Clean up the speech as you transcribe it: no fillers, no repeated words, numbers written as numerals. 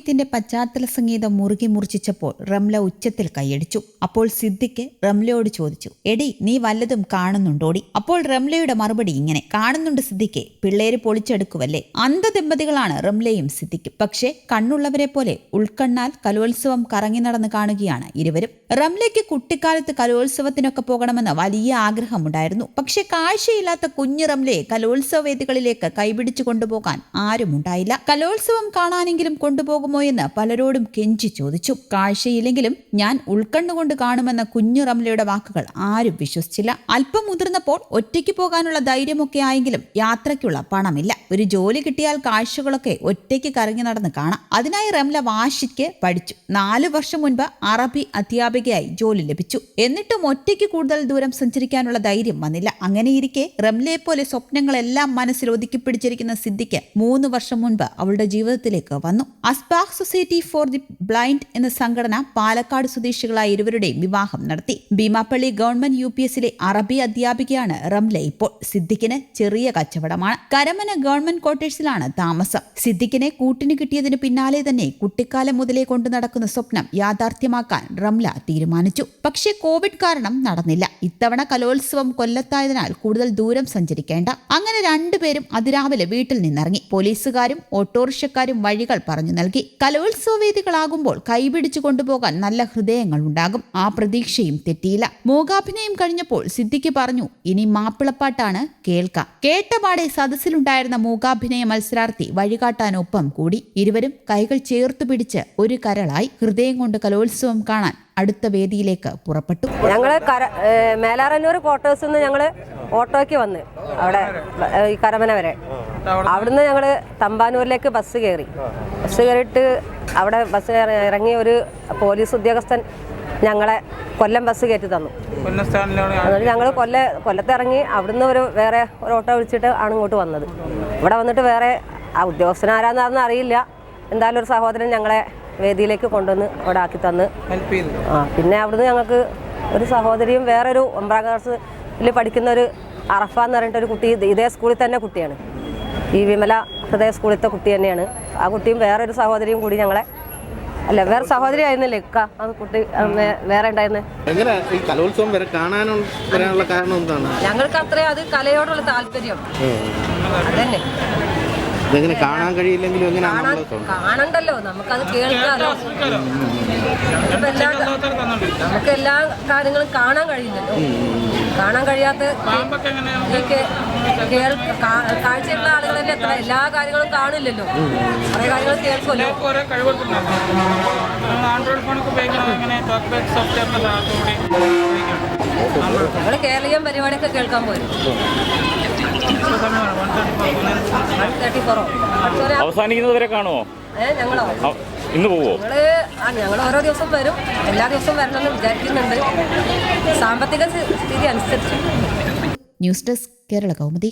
അഭിനയത്തിന്റെ പശ്ചാത്തല സംഗീതം മുറുകി മുറിച്ചപ്പോൾ റംല ഉച്ചത്തിൽ കൈയടിച്ചു. അപ്പോൾ സിദ്ദിഖ് റംലയോട് ചോദിച്ചു, എടി നീ വല്ലതും കാണുന്നുണ്ടോടി? അപ്പോൾ റംലയുടെ മറുപടി ഇങ്ങനെ, കാണുന്നുണ്ട് സിദ്ദിഖെ, പിള്ളേര് പൊളിച്ചെടുക്കുവല്ലേ. അന്ധദമ്പതികളാണ് റംലയും സിദ്ദിഖും. പക്ഷേ കണ്ണുള്ളവരെ പോലെ ഉൾക്കണ്ണാൽ കലോത്സവം കറങ്ങി നടന്ന് കാണുകയാണ് ഇരുവരും. റംലയ്ക്ക് കുട്ടിക്കാലത്ത് കലോത്സവത്തിനൊക്കെ പോകണമെന്ന് വലിയ ആഗ്രഹമുണ്ടായിരുന്നു. പക്ഷെ കാഴ്ചയില്ലാത്ത കുഞ്ഞു റംലയെ കലോത്സവ വേദികളിലേക്ക് കൈപിടിച്ചു കൊണ്ടുപോകാൻ ആരുമുണ്ടായില്ല. കലോത്സവം കാണാനെങ്കിലും കൊണ്ടുപോകുമോ എന്ന് പലരോടും കെഞ്ചി ചോദിച്ചു. കാഴ്ചയില്ലെങ്കിലും ഞാൻ ഉൾക്കണ്ണുകൊണ്ട് കാണുമെന്ന കുഞ്ഞു റംലയുടെ വാക്കുകൾ ആരും വിശ്വസിച്ചില്ല. അല്പം മുതിർന്നപ്പോൾ ഒറ്റയ്ക്ക് പോകാനുള്ള ധൈര്യമൊക്കെ ആയെങ്കിലും യാത്രയ്ക്കുള്ള പണമില്ല. ഒരു ജോലി കിട്ടിയാൽ കാഴ്ചകളൊക്കെ ഒറ്റയ്ക്ക് കറങ്ങി നടന്ന് കാണാം. അതിനായി റംല വാശിക്ക് പഠിച്ചു. 4 വർഷം മുൻപ് അറബി അധ്യാപികയായി ജോലി ലഭിച്ചു. എന്നിട്ടും ഒറ്റയ്ക്ക് കൂടുതൽ ദൂരം സഞ്ചരിക്കാനുള്ള ധൈര്യം വന്നില്ല. അങ്ങനെയിരിക്കെ റംലയെ പോലെ സ്വപ്നങ്ങളെല്ലാം മനസ്സിൽ ഒതുക്കിപ്പിടിച്ചിരിക്കുന്ന സിദ്ദിഖ് 3 വർഷം മുൻപ് അവളുടെ ജീവിതത്തിലേക്ക് വന്നു. അസ്ബാഹ് സൊസൈറ്റി ഫോർ ദി ബ്ലൈൻഡ് എന്ന സംഘടന പാലക്കാട് സ്വദേശികളായ ഇരുവരുടെയും വിവാഹം നടത്തി. ഭീമാപ്പള്ളി ഗവൺമെന്റ് UPSലെ അറബി അധ്യാപികയാണ് റംല. ഇപ്പോൾ സിദ്ദിഖിന് ചെറിയ കച്ചവടമാണ്. കരമന ഗവൺമെന്റ് ക്വാർട്ടേഴ്സിലാണ് താമസം. സിദ്ദിഖിനെ കൂട്ടിന് കിട്ടിയതിന് പിന്നാലെ തന്നെ കുട്ടിക്കാലം മുതലേ കൊണ്ടു നടക്കുന്ന സ്വപ്നം യാഥാർത്ഥ്യമാക്കാൻ റംല തീരുമാനിച്ചു. പക്ഷേ കോവിഡ് കാരണം നടന്നില്ല. ഇത്തവണ കലോത്സവം കൊല്ലത്തായതിനാൽ കൂടുതൽ ദൂരം സഞ്ചരിക്കേണ്ട. അങ്ങനെ രണ്ടുപേരും അതിരാവിലെ വീട്ടിൽ നിന്നിറങ്ങി. പോലീസുകാരും ഓട്ടോറിക്ഷക്കാരും വഴികൾ പറഞ്ഞു നൽകി. കലോത്സവ വേദികളാകുമ്പോൾ കൈപിടിച്ചു കൊണ്ടുപോകാൻ നല്ല ഹൃദയങ്ങൾ ഉണ്ടാകും. ആ പ്രതീക്ഷയും തെറ്റിയില്ല. മൂകാഭിനയം കഴിഞ്ഞപ്പോൾ സിദ്ദിഖ് പറഞ്ഞു, ഇനി മാപ്പിളപ്പാട്ടാണ് കേൾക്കാം. കേട്ടപാടെ സദസ്സിലുണ്ടായിരുന്ന മൂകാഭിനയ മത്സരാർത്ഥി വഴികാട്ടാനൊപ്പം കൂടി. ഇരുവരും കൈകൾ ചേർത്തു പിടിച്ച് ഒരു കരളായി. ഹൃദയം കൊണ്ട് കലോത്സവം കാണാൻ അടുത്ത വേദിയിലേക്ക് പുറപ്പെട്ടു. ഞങ്ങള് മേലാറന്നൂർ ക്വാർട്ടേഴ്സിൽ നിന്ന് ഞങ്ങള് ഓട്ടോയ്ക്ക് വന്ന് അവിടെ ഈ കരമന വരെ, അവിടുന്ന് ഞങ്ങള് തമ്പാനൂരിലേക്ക് ബസ് കയറിയിട്ട് അവിടെ ബസ് ഇറങ്ങി ഒരു പോലീസ് ഉദ്യോഗസ്ഥൻ ഞങ്ങളെ കൊല്ലം ബസ് കയറ്റി തന്നു. എന്നിട്ട് ഞങ്ങൾ കൊല്ലത്ത് ഇറങ്ങി അവിടുന്ന് വേറെ ഒരു ഓട്ടോ വിളിച്ചിട്ട് ആണ് ഇങ്ങോട്ട് വന്നത്. ഇവിടെ വന്നിട്ട് വേറെ ആ ഉദ്യോഗസ്ഥൻ ആരാന്നാണെന്ന് അറിയില്ല. എന്തായാലും ഒരു സഹോദരൻ ഞങ്ങളെ വേദിയിലേക്ക് കൊണ്ടുവന്ന് അവിടെ ആക്കി തന്ന്. പിന്നെ അവിടുന്ന് ഞങ്ങൾക്ക് ഒരു സഹോദരിയും വേറൊരു 9ാം ക്ലാസ്സിൽ പഠിക്കുന്ന ഒരു അറഫ എന്ന് പറഞ്ഞിട്ട് ഒരു കുട്ടി ഇതേ സ്കൂളിൽ തന്നെ കുട്ടിയാണ്. ഈ വിമല ഹൃദയ സ്കൂളിലത്തെ കുട്ടി തന്നെയാണ്. ആ കുട്ടിയും വേറൊരു സഹോദരിയും കൂടി ഞങ്ങളെ വേറെ സഹോദരി ആയിരുന്നില്ലേ ആ കുട്ടി വേറെ ഉണ്ടായിരുന്നേ. ഞങ്ങൾക്ക് അത്രയും അത് കലയോടുള്ള താല്പര്യം അതന്നെ. കാണണ്ടല്ലോ, നമുക്കത് കേൾക്കാമല്ലോ. നമുക്ക് എല്ലാ കാര്യങ്ങളും കാണാൻ കഴിയില്ലല്ലോ. കാണാൻ കഴിയാത്ത കാഴ്ചയുള്ള ആളുകളല്ലേ എത്ര എല്ലാ കാര്യങ്ങളും കാണില്ലല്ലോ. കുറെ കാര്യങ്ങൾ കേൾക്കുമല്ലോ. നമ്മള് കേരളീയം പരിപാടിയൊക്കെ കേൾക്കാൻ പോരും. അവസാനിക്കുന്നത് വരെ കാണുമോ? ഞങ്ങളോ ഇന്ന് പോവോ? ഞങ്ങൾ ഓരോ ദിവസം വരും. എല്ലാ ദിവസവും വരണമെന്ന് വിചാരിക്കുന്നുണ്ട്, സാമ്പത്തിക സ്ഥിതി അനുസരിച്ച്. News desk Kerala Kaumudi.